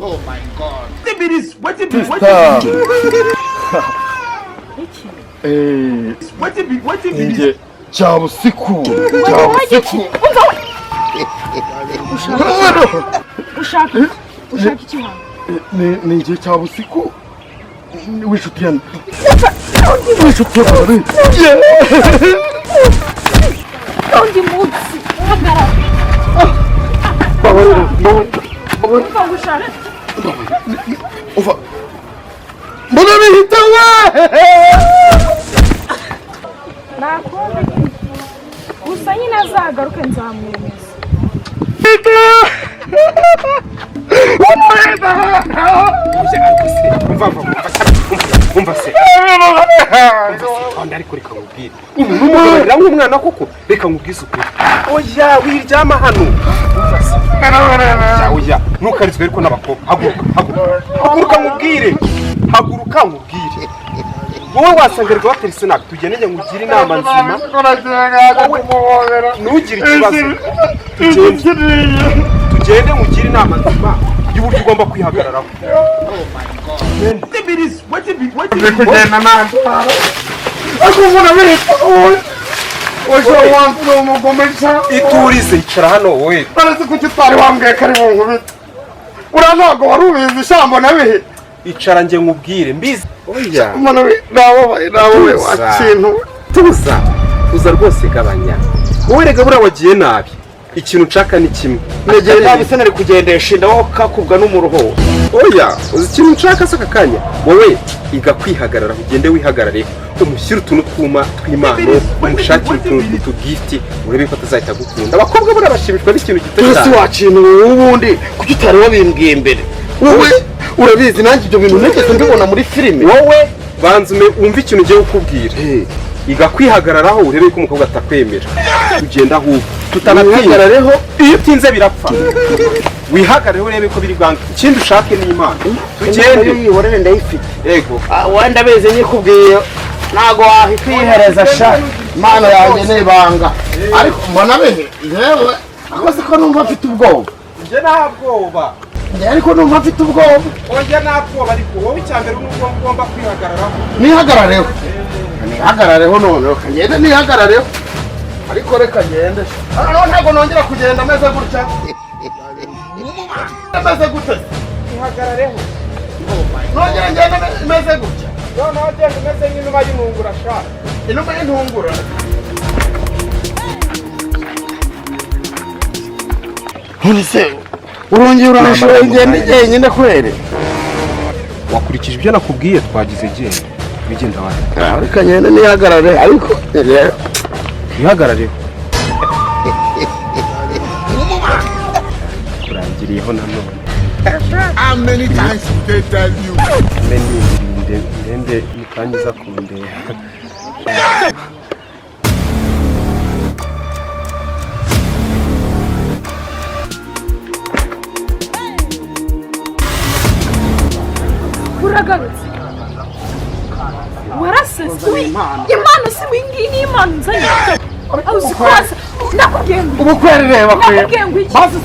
Oh my God. What 이제 자우시쿠 ushaka iki hano? ni igihe 자우시쿠 w'inshuti yanjye undi munsi uva mbona bihita we nakunda gusa nyine azagaruke nzamwemeza. umva se ariko reka nkubwire n'umugarira nk'umwana koko reka nkubwize ukuri oya wiryama hano umva se oya ntukarizwe ariko n'abakobwa haguruka nkubwire wowe wasangarirwa batera isinaga tugeneye ngugire inama nzima ntugire ikibazo tugende ngugire inama nzima y'uburyo ugomba kwihagararaho. kugenda nanjye akuvuna bihita oje wantu umugomesha iturize icara hano wowe baretse kuki utari wambwiye ko ari bunkubita uriya ntabwo wari ubizi ishambo nabihe icara njye nkubwire mbizi oya nawe wakintu tuza rwose gabanya wowe rega buriya wagiye nabi ikintu nshaka ni kimwe negeye nabi se nari kugendesha indaho kakubwa n'umuruho oya uzi ikintu nshaka se aka kanya wowe iga kwihagarara ugende wihagarare umushyire utuntu twuma tw'imano umushakire utuntu tw'utugifti urebe ko atazahita gukunda abakobwa buriya bashimishwa n'ikintu gito cyane ese wakintu ubundi kuki utari wabimbwiye mbere wowe urabizi nanjye ibyo bintu nigeze mbibona muri filime wowe banza wumve ikintu ugiye kukubwira iga kwihagararaho urebe ko umukobwa atakwemera ugenda ahubwo tutanatwihagarareho iyo utinze birapfa wihagarareho urebe ko biri bwange ikindi ushake ni imana tugende yihorere ndayifite yego wenda beze nyikubwiye ntago wahikwihereza sha imana yanjye n'ibanga ariko mbona behe yewe akoze ko numva mfite ubwoba njye nta bwoba ariko numva mfite ubwoba njye nta bwoba ariko wowe icyambere n'ubwo ugomba kwihagararaho nihagarareho none kagende nihagarareho ariko reka ngende ntabwo nongera kugenda meze gutya meze gute ihagarareho nongera ngende meze gutya noneho genda umeze nk'inuma y'intungura shaka inuma y'intungura none se urongera urashobora ingendo igenda kwere wakurikije ibyo nakubwiye twagize genda bigenda wahe reka ngende nihagarare ariko ihagarareho kurangiriyeho nanone how many times did they tell you ndende mukanyiza kundeba uragarutse warasese impano si wingi ni impano nzanye auzi kwasa nakubwiye ngo ubukwere reba nakubwiye ngo iki basi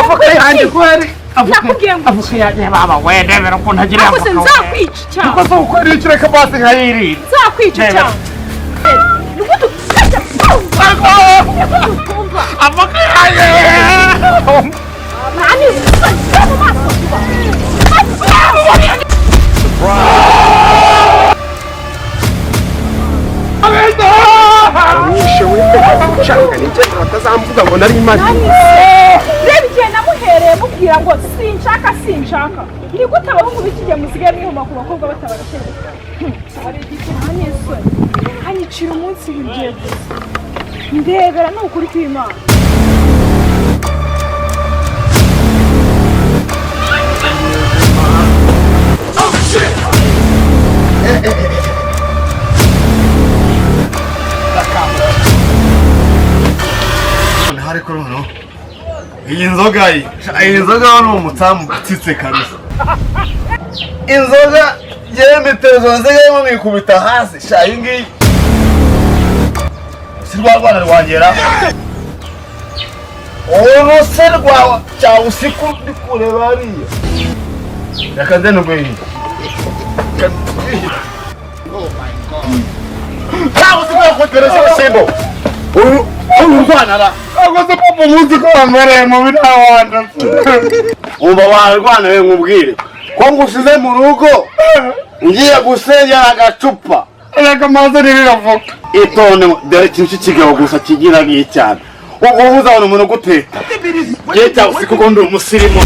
avoka yanjye kwere nakubwiye ngo avoka yanjye baba wendebera ko ntagira avoka nzakwica cyane kuko so ukwere ikireka basi nkayirira nzakwica cyane nubuto avoka yanjye nani mu maso mwishe w'ushaka n'icyo batazamvuga ngo nari maze reba igihe namuhereye mubwira ngo sinshaka ni gute abahungu b'ikigihe musigaye mwihuma ku bakobwa batabarasheje hari igiti hanyesoni hanyicira umunsi bigiye gusa ndebera ni ukuri kw'Imana ariko noneho iyi nzoga ni umutsamu batitse kabisa. Inzoga yewe mitezo nzigayemo mwikubita hasi sha iyi ngiyi si rwa rwana rwangera uruse rwawe cya usiku ndi kureba hariya reka nze nugwihira cyangwa se kuyakoteresha abasimbo urwanara akoze papa umunsi ko wambereye mu binawanda umva warwana we nkubwire ko ngusize mu rugo ngiye gusengera agacupa reka maze niriravuga itone dore ikintu cy'ikigabo gusa kigira nk'icyane ubwo uzabona umuntu uguteta ngiye cyangwa se kuko ndi umusirimu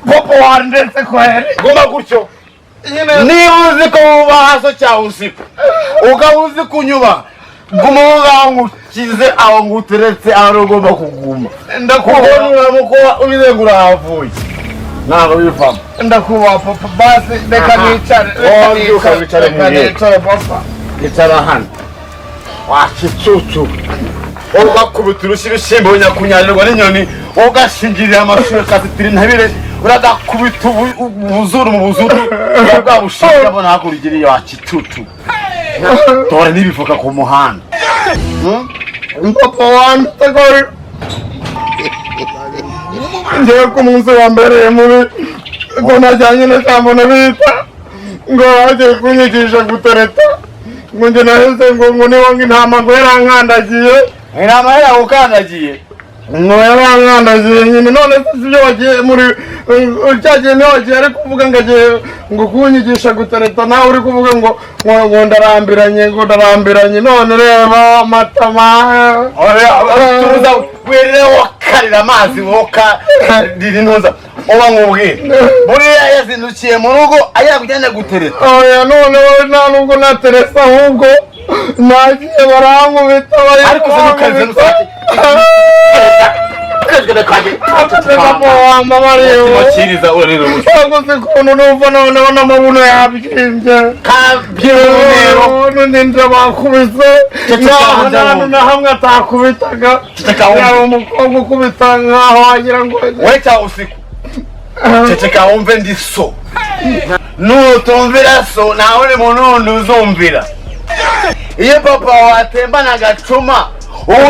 papa wandetse kwere guma gutyo niba uzi ko wuba haso cyangwa usiko ukaba uzi kunyuba guma aho ngaho ngukize aho nguteretse aho ugomba kuguma ndakubona uramukuba ubizenga urahavuye ntabwo bivamo ndakubaha papa basi reka nicare reka nicare papa icara hano wakicucu ugakubita urushyi ibishyimbo nyakunyarirwa n'inyoni ugashingirira amashuri kazitira intabire uradakubita ubuzuru mu buzuru bwa bushinga abona hakurigiriye wakicucu tore n'ibivuka ku muhanda papa wanjye utegore ngewe ku munsi wa mbere mubi ngo najyanye na jambo nabita ngo bagiye kunyigisha gutereta ngo njye naheze ngo niwo nk'intama ngo yarankandagiye intama yaragukandagiye ngo yarankandagiye nyine none si ibyo wagiye muri cyagiye niyo wagiye ari kuvuga ngo agiye ngo kunyigisha gutereta nawe uri kuvuga ngo ndarambiranye none reba amatama tuza werere wakarira amazi woka riri ntuza uba nkubwire buriya yazindukiye mu rugo agira kugenda gutereta oya none wowe nta nubwo nateresa ahubwo nagiye barankubita ariko uzi ntukarize mukiriza urira ubusa aguze ukuntu numva noneho n'amabuno yabyimbye kabyibonero n'indinda bakubise n'ahantu na hamwe atakubitaga yaba umukobwa ukubita nkaho wagira ngo we cyangwa usiku ceceka wumve ndi so nutumvira so nawe uri mu nundi uzumvira iyo papa watembana agacuma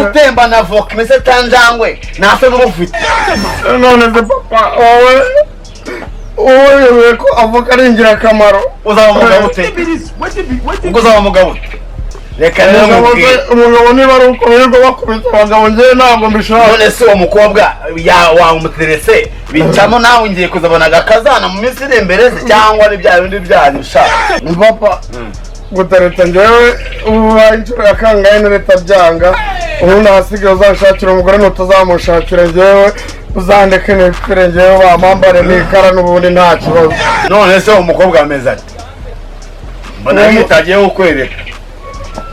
utembana voka imeze tanjangwe ntase n'umufite none se papa wowe yewe ko avoka ari ingirakamaro uzaba umugabo ute ubwo uzaba umugabo ute reka rero umugabo niba ari uko birirwa bakubita abagabo njyewe ntabwo mbishaka none se uwo mukobwa wamuterese bicamo nawe ngiye kuzabona agakazana mu minsi iri imbere se cyangwa ari bya bindi byanyu ushaka papa gutereta njyewe ubu inshuro ya kangahe na leta byanga ubundi ahasigaye uzanshakira umugore ntutazamushakira njyewe uzandeke nipfire njyewe bamambare n'ikara n'ubundi nta kibazo none se uwo mukobwa ameze ati mbona yitagiye kukwereka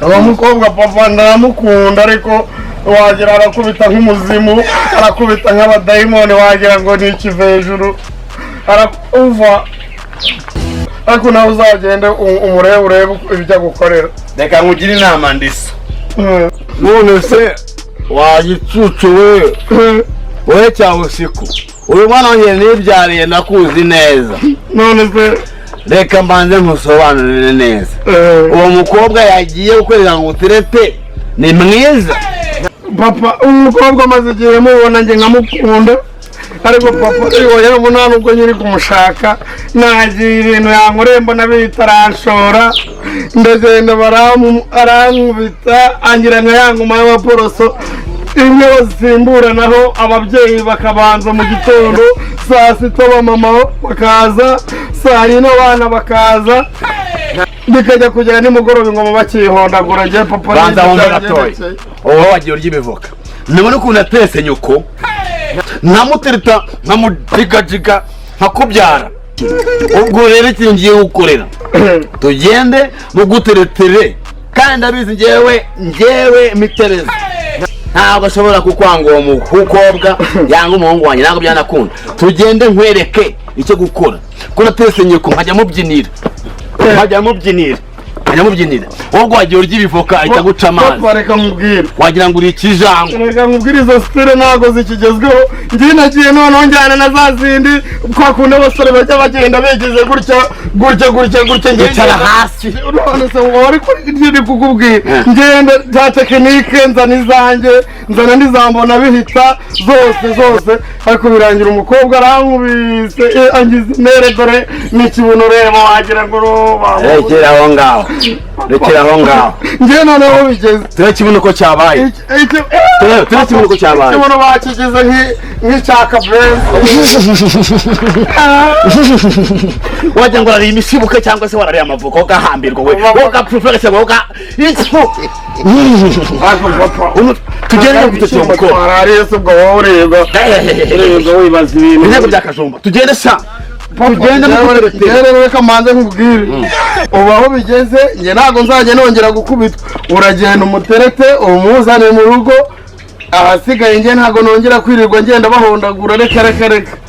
uwo mukobwa papa ndamukunda ariko wagira arakubita nk'umuzimu arakubita nk'abadayimoni wagira ngo ni ikive hejuru arakuva ariko nawe uzagende urebe ibyo agukorera reka nkugire inama ndisa none se wagicucu we cyangwa usiku uyu mwana wanjye nibyariye ndakuzi neza none se reka mbanze nkusobanurire neza uwo mukobwa yagiye gukorera ngo uterete ni mwiza papa umukobwa amaze igihe mubona njye nkamukunda ariko papa oya ubu nta nubwo nyiri kumushaka nagiye ibintu yankoreye mbona bitaranshora ndagenda arankubita angira nka ya ngoma y'abaporoso imwe bazisimburanaho ababyeyi bakabanza mu gitondo saa sita bamama bakaza saa yine abana bakaza bikajya kugera nimugoroba ingoma bakihondagura njye papa banza wumva gatoya wowe wagiye urya imivoka nabona ukuntu atese nyoko nkamutereta nkamujigajiga nkakubyara ubwo rero ikintu ngiye gukorera tugende muguteretere kandi ndabizi njyewe mitereza ntabwo ashobora kukwanga uwo mukobwa yanga umuhungu wanjye ntabwo byanakunda tugende nkwereke icyo gukora ko natese nyoko nkajya mubyinira nkajya mubyinira wowe wagiye urya ibivoka ahita guca amazi reka nkubwire wagira ngo uri ikijango reka nkubwire izo style ntago zikigezweho njye nagiye noneho njyana na za zindi kwa kundi abasore bajya bagenda bigize gutya yicara hasi none se wari kuri kukubwira ngenda za tekinike nzana izanjye nzana ndizambona bihita zose ariko birangira umukobwa arankubise angize intere dore n'ikibuno reba wagira ngo rekera aho ngaho njye noneho bigeze turebe ikibuno ko cyabaye ikibuno bakigize nk'icyaka wagira ngo urariye imishibuke cyangwa se warariye amavuko ugahambirwa we ugapfupfa cyangwa tugende gutyo umukobwa arese ubwo wowe ureba wibaza ibintu intego by'akajumba tugende sha reka manze nkubwire ubu aho bigeze njye ntabwo nzajya nongera gukubitwa uragenda umuterete umuzane mu rugo ahasigaye njye ntabwo nongera kwirirwa ngenda bahondagura reka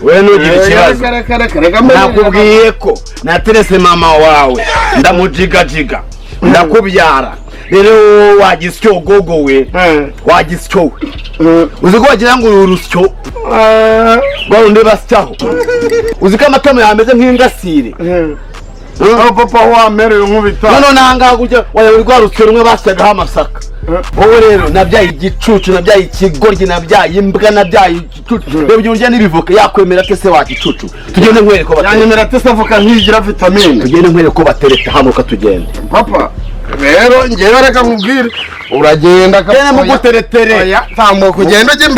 we ntugire ikibazo nakubwiye ko naterese mama wawe ndamujigajiga ndakubyara rero wagisyo gogo we wagisyo uzi ko wagira ngo uri urusyo rwarundi basyaho uzi ko amatama yameze nk'ingasire aho papa wamerewe nk'ubita none nanga kujya wayobe rwa rusyo rumwe basyagaho amasaka wowe rero nabyaye igicucu nabyaye ikigoryi nabyaye imbwa nabyaye igicucu rero byongera n'ibivoka yakwemera te se wagicucu tugende nkwereke ko batereta yanyemera te se avoka ntigira vitamine tugende nkwereke ko batereta hano ukatugenda papa rero ngewe reka nkubwire uragenda kene muguteretere tambuka ugenda ujya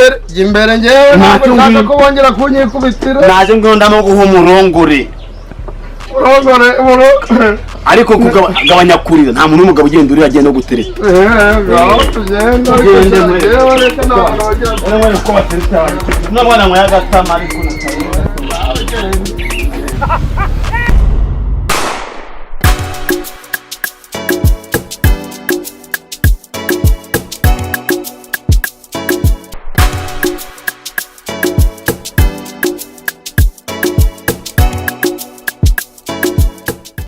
imbere ngewe ntabwo nshaka ko wongera kunyikubitira naje ngondamo guha umurongore ariko kugabanya kurira nta muntu w'umugabo ugenda urira agenda gutereta tugenda